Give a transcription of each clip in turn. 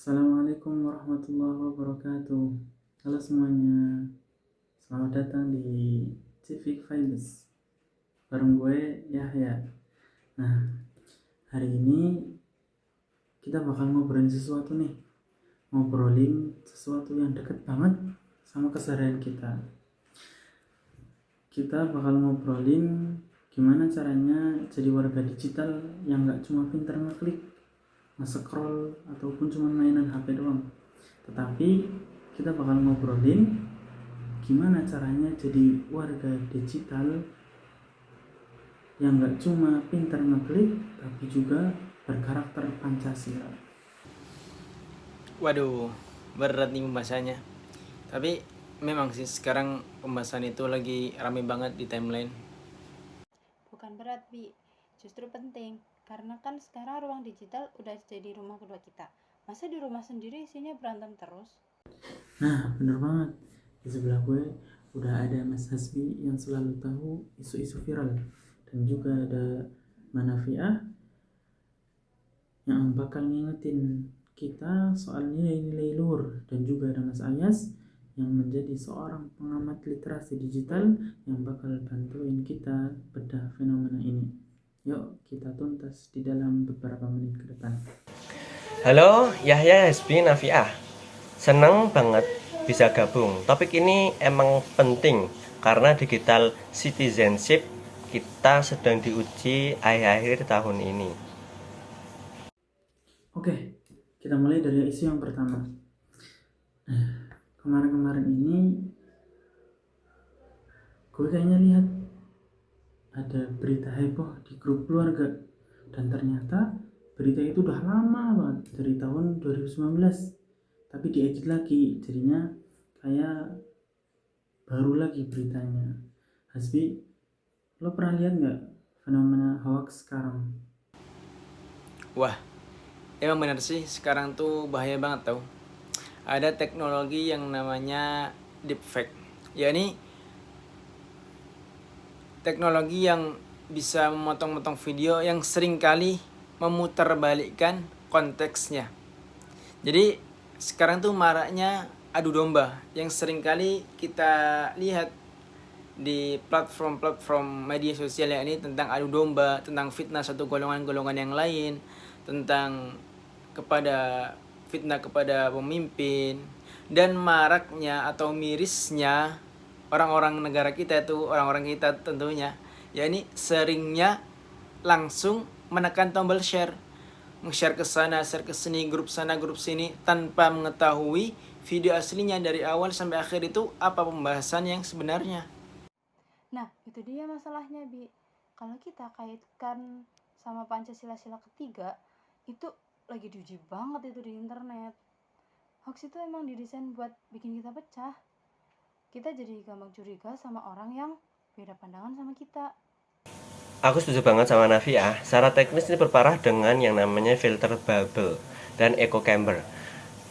Assalamualaikum warahmatullahi wabarakatuh. Halo semuanya, selamat datang di Civic Vibes bareng gue Yahya. Nah, hari ini kita bakal ngobrolin sesuatu nih. Ngobrolin sesuatu yang deket banget sama keseharian kita. Kita bakal ngobrolin gimana caranya jadi warga digital yang gak cuma pinter ngeklik, nge-scroll, ataupun cuma mainan HP doang. Tetapi kita bakal ngobrolin gimana caranya jadi warga digital yang gak cuma pintar ngeklik tapi juga berkarakter Pancasila. Waduh, berat nih pembahasannya. Tapi memang sih sekarang pembahasan itu lagi rame banget di timeline. Bukan berat, Bi. Justru penting. Karena kan sekarang ruang digital udah jadi rumah kedua kita. Masa di rumah sendiri isinya berantem terus? Nah, bener banget. Di sebelah gue udah ada Mas Hasbi yang selalu tahu isu-isu viral. Dan juga ada Manafiah yang bakal ngingetin kita soal nilai-nilai luhur. Dan juga ada Mas Ayas yang menjadi seorang pengamat literasi digital yang bakal bantuin kita bedah fenomena ini. Yuk kita tuntas di dalam beberapa menit ke depan. Halo, Yahya Hasbi Nafiah. Seneng banget bisa gabung. Topik ini emang penting karena digital citizenship kita sedang diuji akhir-akhir tahun ini. Oke, kita mulai dari isu yang pertama. Kemarin-kemarin ini gue kayaknya lihat ada berita heboh di grup keluarga, dan ternyata berita itu udah lama banget, dari tahun 2019, tapi diedit lagi jadinya kayak baru lagi beritanya. Hasbi, lo pernah lihat nggak fenomena hoax sekarang? Wah, emang benar sih sekarang tuh bahaya banget tau. Ada teknologi yang namanya deepfake. Yakni teknologi yang bisa memotong-motong video yang seringkali memutarbalikkan konteksnya. Jadi sekarang tuh maraknya adu domba yang seringkali kita lihat di platform-platform media sosial, yakni tentang adu domba, tentang fitnah satu golongan-golongan yang lain, tentang fitnah kepada pemimpin, dan maraknya atau mirisnya orang-orang negara kita itu, orang-orang kita tentunya, yakni seringnya langsung menekan tombol share, share ke sana, share ke sini, grup sana, grup sini, tanpa mengetahui video aslinya dari awal sampai akhir itu apa pembahasan yang sebenarnya. Nah, itu dia masalahnya, Bi. Kalau kita kaitkan sama Pancasila ketiga, itu lagi diuji banget itu di internet. Hoax itu emang didesain buat bikin kita pecah. Kita jadi gampang curiga sama orang yang beda pandangan sama kita. Aku setuju banget sama Nafiah. Secara teknis ini berparah dengan yang namanya filter bubble dan echo chamber.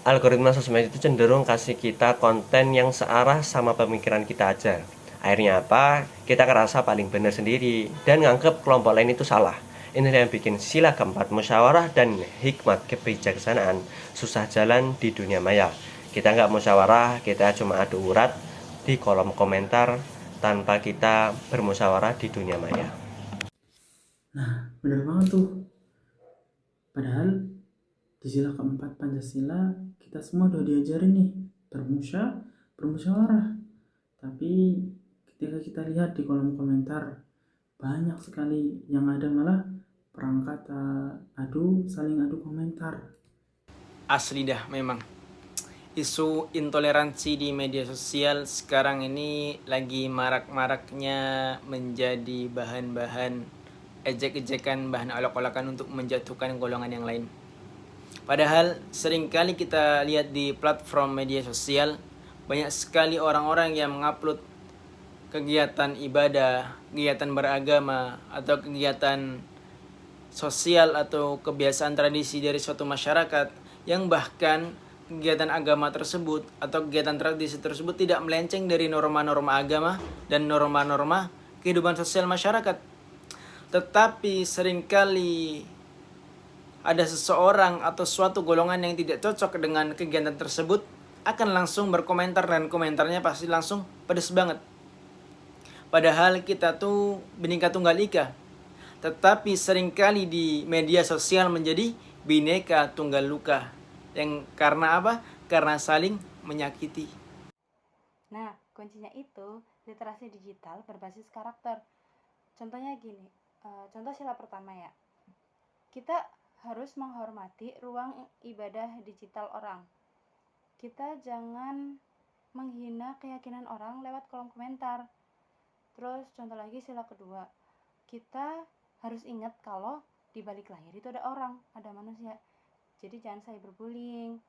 Algoritma sosmed itu cenderung kasih kita konten yang searah sama pemikiran kita aja. Akhirnya apa? Kita ngerasa paling benar sendiri dan nganggep kelompok lain itu salah. Inilah yang bikin sila keempat musyawarah dan hikmat kebijaksanaan susah jalan di dunia maya. Kita nggak musyawarah, kita cuma adu urat di kolom komentar tanpa kita bermusyawarah di dunia maya. Nah, bener banget tuh. Padahal di sila keempat Pancasila kita semua udah diajarin nih bermusyawarah. Tapi ketika kita lihat di kolom komentar, banyak sekali yang ada malah perang kata, saling adu komentar. Asli dah memang. Isu intoleransi di media sosial sekarang ini lagi marak-maraknya menjadi bahan-bahan ejek-ejekan, bahan olok-olokan untuk menjatuhkan golongan yang lain. Padahal seringkali kita lihat di platform media sosial banyak sekali orang-orang yang mengupload kegiatan ibadah, kegiatan beragama, atau kegiatan sosial atau kebiasaan tradisi dari suatu masyarakat yang bahkan kegiatan agama tersebut atau kegiatan tradisi tersebut tidak melenceng dari norma-norma agama dan norma-norma kehidupan sosial masyarakat. Tetapi seringkali ada seseorang atau suatu golongan yang tidak cocok dengan kegiatan tersebut akan langsung berkomentar, dan komentarnya pasti langsung pedes banget. Padahal kita tuh Bhinneka Tunggal Ika, tetapi seringkali di media sosial menjadi Bhinneka Tunggal Luka. Yang karena apa? Karena saling menyakiti. Nah, kuncinya itu literasi digital berbasis karakter. Contohnya gini, contoh sila pertama ya. Kita harus menghormati ruang ibadah digital orang. Kita jangan menghina keyakinan orang lewat kolom komentar. Terus contoh lagi sila kedua, kita harus ingat kalau di balik layar itu ada orang, ada manusia. Jadi jangan cyberbullying.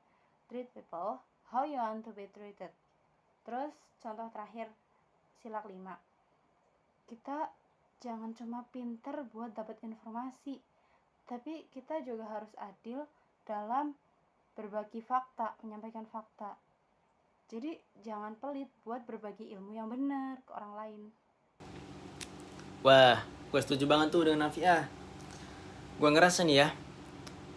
Treat people how you want to be treated. Terus contoh terakhir, sila kelima, kita jangan cuma pinter buat dapat informasi, tapi kita juga harus adil dalam berbagi fakta, menyampaikan fakta. Jadi jangan pelit buat berbagi ilmu yang benar ke orang lain. Wah, gue setuju banget tuh dengan Nafiah. Gue ngerasa nih ya,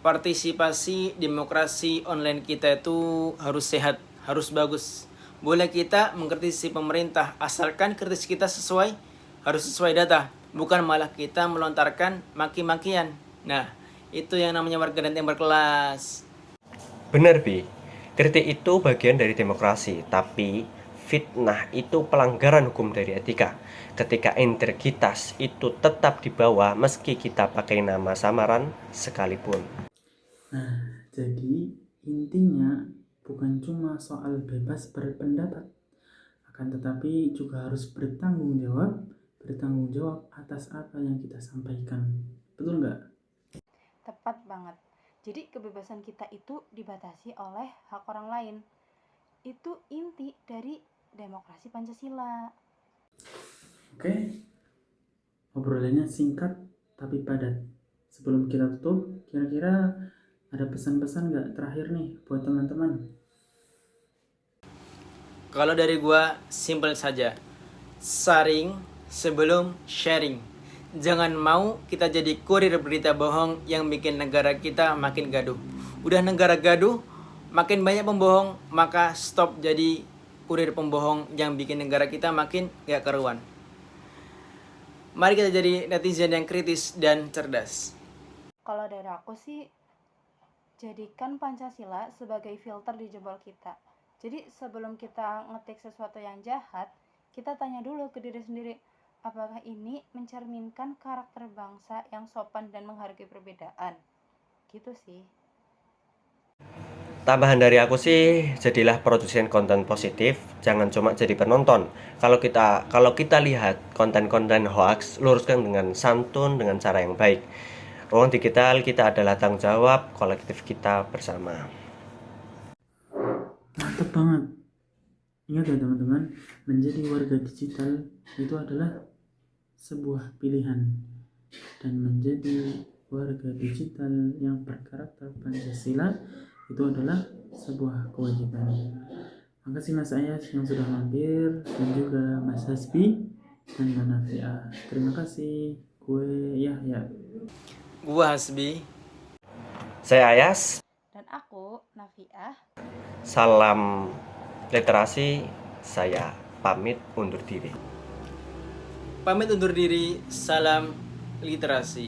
partisipasi demokrasi online kita itu harus sehat, harus bagus. Boleh kita mengkritisi pemerintah, asalkan kritis kita harus sesuai data, bukan malah kita melontarkan maki-makian. Nah, itu yang namanya warganet yang berkelas. Benar, Bi. Kritik itu bagian dari demokrasi, tapi fitnah itu pelanggaran hukum dari etika. Ketika integritas itu tetap dibawa meski kita pakai nama samaran sekalipun. Nah, jadi intinya bukan cuma soal bebas berpendapat, akan tetapi juga harus bertanggung jawab atas apa yang kita sampaikan. Betul nggak? Tepat banget. Jadi kebebasan kita itu dibatasi oleh hak orang lain. Itu inti dari demokrasi Pancasila. Oke, obrolannya singkat tapi padat. Sebelum kita tutup, kira-kira ada pesan-pesan nggak terakhir nih buat teman-teman? Kalau dari gua simple saja. Saring sebelum sharing. Jangan mau kita jadi kurir berita bohong yang bikin negara kita makin gaduh. Udah negara gaduh, makin banyak pembohong, maka stop jadi kurir pembohong yang bikin negara kita makin gak karuan. Mari kita jadi netizen yang kritis dan cerdas. Kalau dari aku sih, jadikan Pancasila sebagai filter di jempol kita. Jadi sebelum kita ngetik sesuatu yang jahat, kita tanya dulu ke diri sendiri, apakah ini mencerminkan karakter bangsa yang sopan dan menghargai perbedaan? Gitu sih. Tambahan dari aku sih, jadilah produsen konten positif, jangan cuma jadi penonton. Kalau kita lihat konten-konten hoax, luruskan dengan santun, dengan cara yang baik. Ruang digital kita adalah tanggung jawab kolektif kita bersama. Mantap banget. Ingat ya teman-teman, menjadi warga digital itu adalah sebuah pilihan, dan menjadi warga digital yang berkarakter Pancasila itu adalah sebuah kewajiban. Makasih Mas Ayas yang sudah mampir, dan juga Mas Hasbi dan Mbak Nafiah. Terima kasih. Gue Yahya. Gua Hasbi. Saya Ayas, Dan aku, Nafiah. salam literasi, saya pamit undur diri. Pamit undur diri, salam literasi.